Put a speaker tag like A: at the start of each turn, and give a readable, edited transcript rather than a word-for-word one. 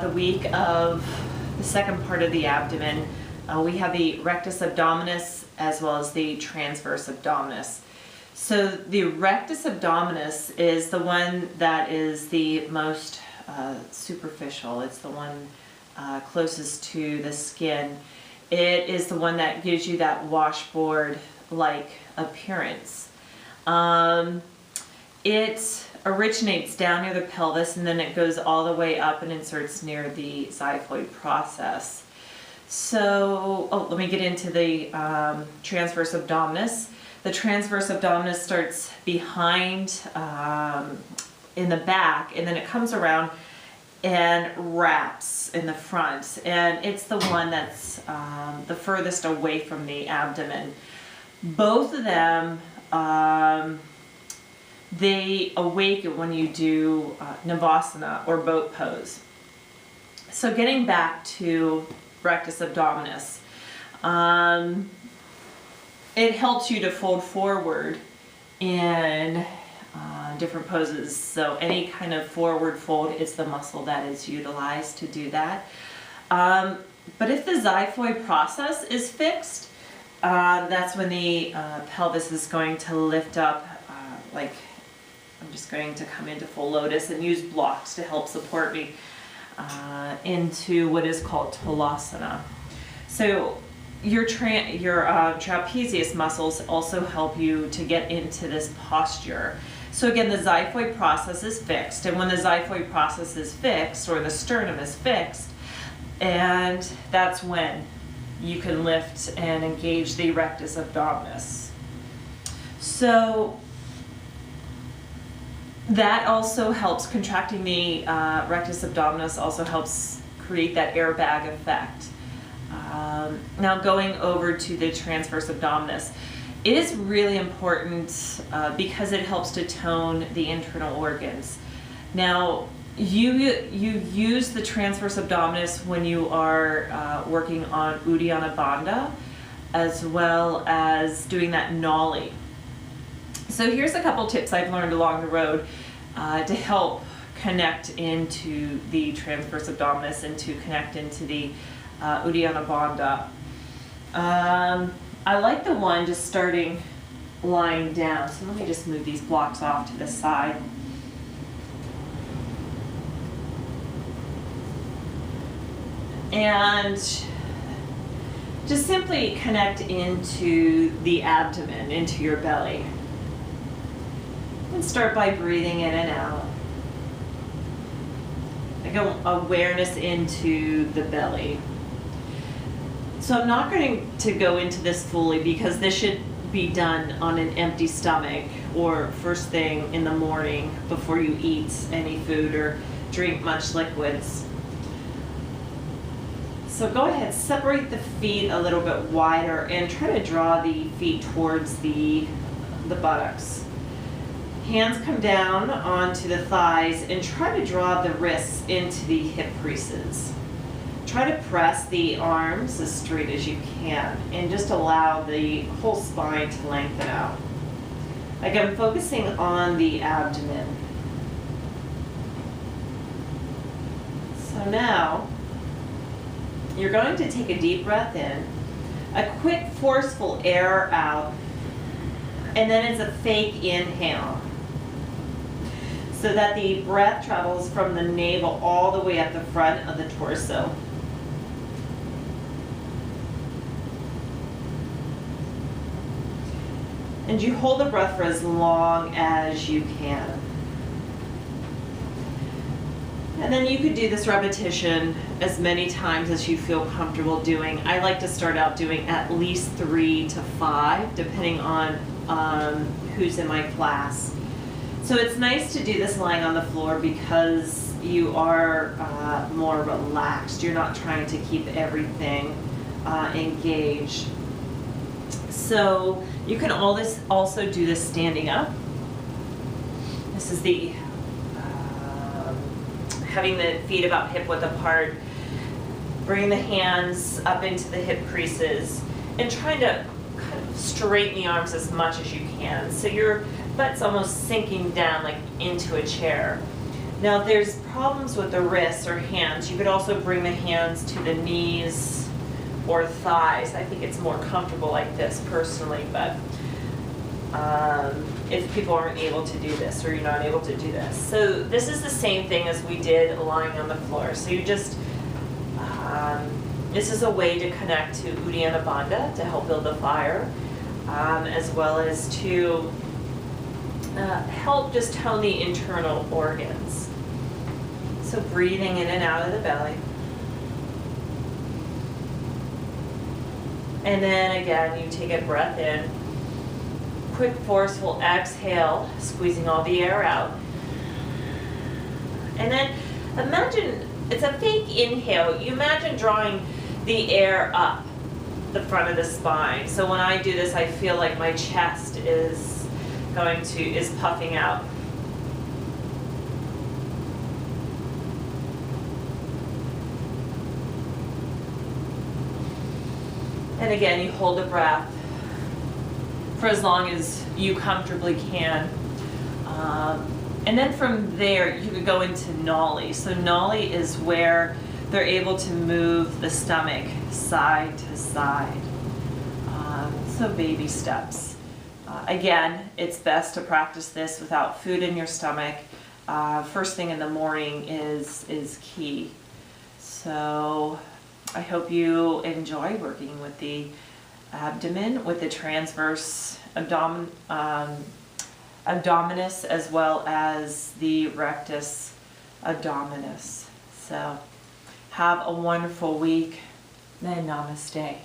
A: the week of the second part of the abdomen. We have the rectus abdominis as well as the transverse abdominis. So the rectus abdominis is the one that is the most superficial. It's the one closest to the skin. It is the one that gives you that washboard-like appearance. It originates down near the pelvis and then it goes all the way up and inserts near the xiphoid process. So, let me get into the transverse abdominis. The transverse abdominis starts behind in the back, and then it comes around and wraps in the front, and it's the one that's the furthest away from the abdomen. Both of them they awaken when you do Navasana or boat pose. So getting back to rectus abdominis, it helps you to fold forward in different poses. So any kind of forward fold is the muscle that is utilized to do that. But if the xiphoid process is fixed, that's when the pelvis is going to lift up, like I'm just going to come into full lotus and use blocks to help support me into what is called Talasana. So your trapezius muscles also help you to get into this posture. So again, the xiphoid process is fixed, and when the xiphoid process is fixed, or the sternum is fixed, and that's when you can lift and engage the rectus abdominis. So that also helps, contracting the rectus abdominis also helps create that airbag effect. Now going over to the transverse abdominis, it is really important because it helps to tone the internal organs. Now you use the transverse abdominis when you are working on Uddiyana Bandha, as well as doing that nollie. So here's a couple tips I've learned along the road to help connect into the transverse abdominis and to connect into the Uddiyana Bandha. I like the one just starting lying down. So let me just move these blocks off to the side. And just simply connect into the abdomen, into your belly. And start by breathing in and out. Like awareness into the belly. So I'm not going to go into this fully because this should be done on an empty stomach or first thing in the morning before you eat any food or drink much liquids. So go ahead, separate the feet a little bit wider and try to draw the feet towards the buttocks. Hands come down onto the thighs and try to draw the wrists into the hip creases. Try to press the arms as straight as you can and just allow the whole spine to lengthen out. Again, focusing on the abdomen. So now, you're going to take a deep breath in, a quick forceful air out, and then it's a fake inhale. So that the breath travels from the navel all the way up the front of the torso. And you hold the breath for as long as you can. And then you could do this repetition as many times as you feel comfortable doing. I like to start out doing at least 3 to 5, depending on who's in my class. So it's nice to do this lying on the floor because you are more relaxed. You're not trying to keep everything engaged. So you can also do this standing up. This is the having the feet about hip width apart, bringing the hands up into the hip creases, and trying to kind of straighten the arms as much as you can. So your butt's almost sinking down like into a chair. Now, if there's problems with the wrists or hands, you could also bring the hands to the knees or thighs. I think it's more comfortable like this personally, but if people aren't able to do this or you're not able to do this. So this is the same thing as we did lying on the floor. So you just, this is a way to connect to Uddiyana Bandha to help build the fire, as well as to help just tone the internal organs. So breathing in and out of the belly. And then again, you take a breath in. Quick, forceful exhale, squeezing all the air out. And then imagine, it's a fake inhale. You imagine drawing the air up the front of the spine. So when I do this, I feel like my chest is puffing out. And again, you hold the breath for as long as you comfortably can. And then from there, you could go into Nollie. So Nollie is where they're able to move the stomach side to side. So baby steps. Again, it's best to practice this without food in your stomach. First thing in the morning is key. So I hope you enjoy working with the abdomen, with the transverse abdominis, as well as the rectus abdominis. So have a wonderful week, and namaste.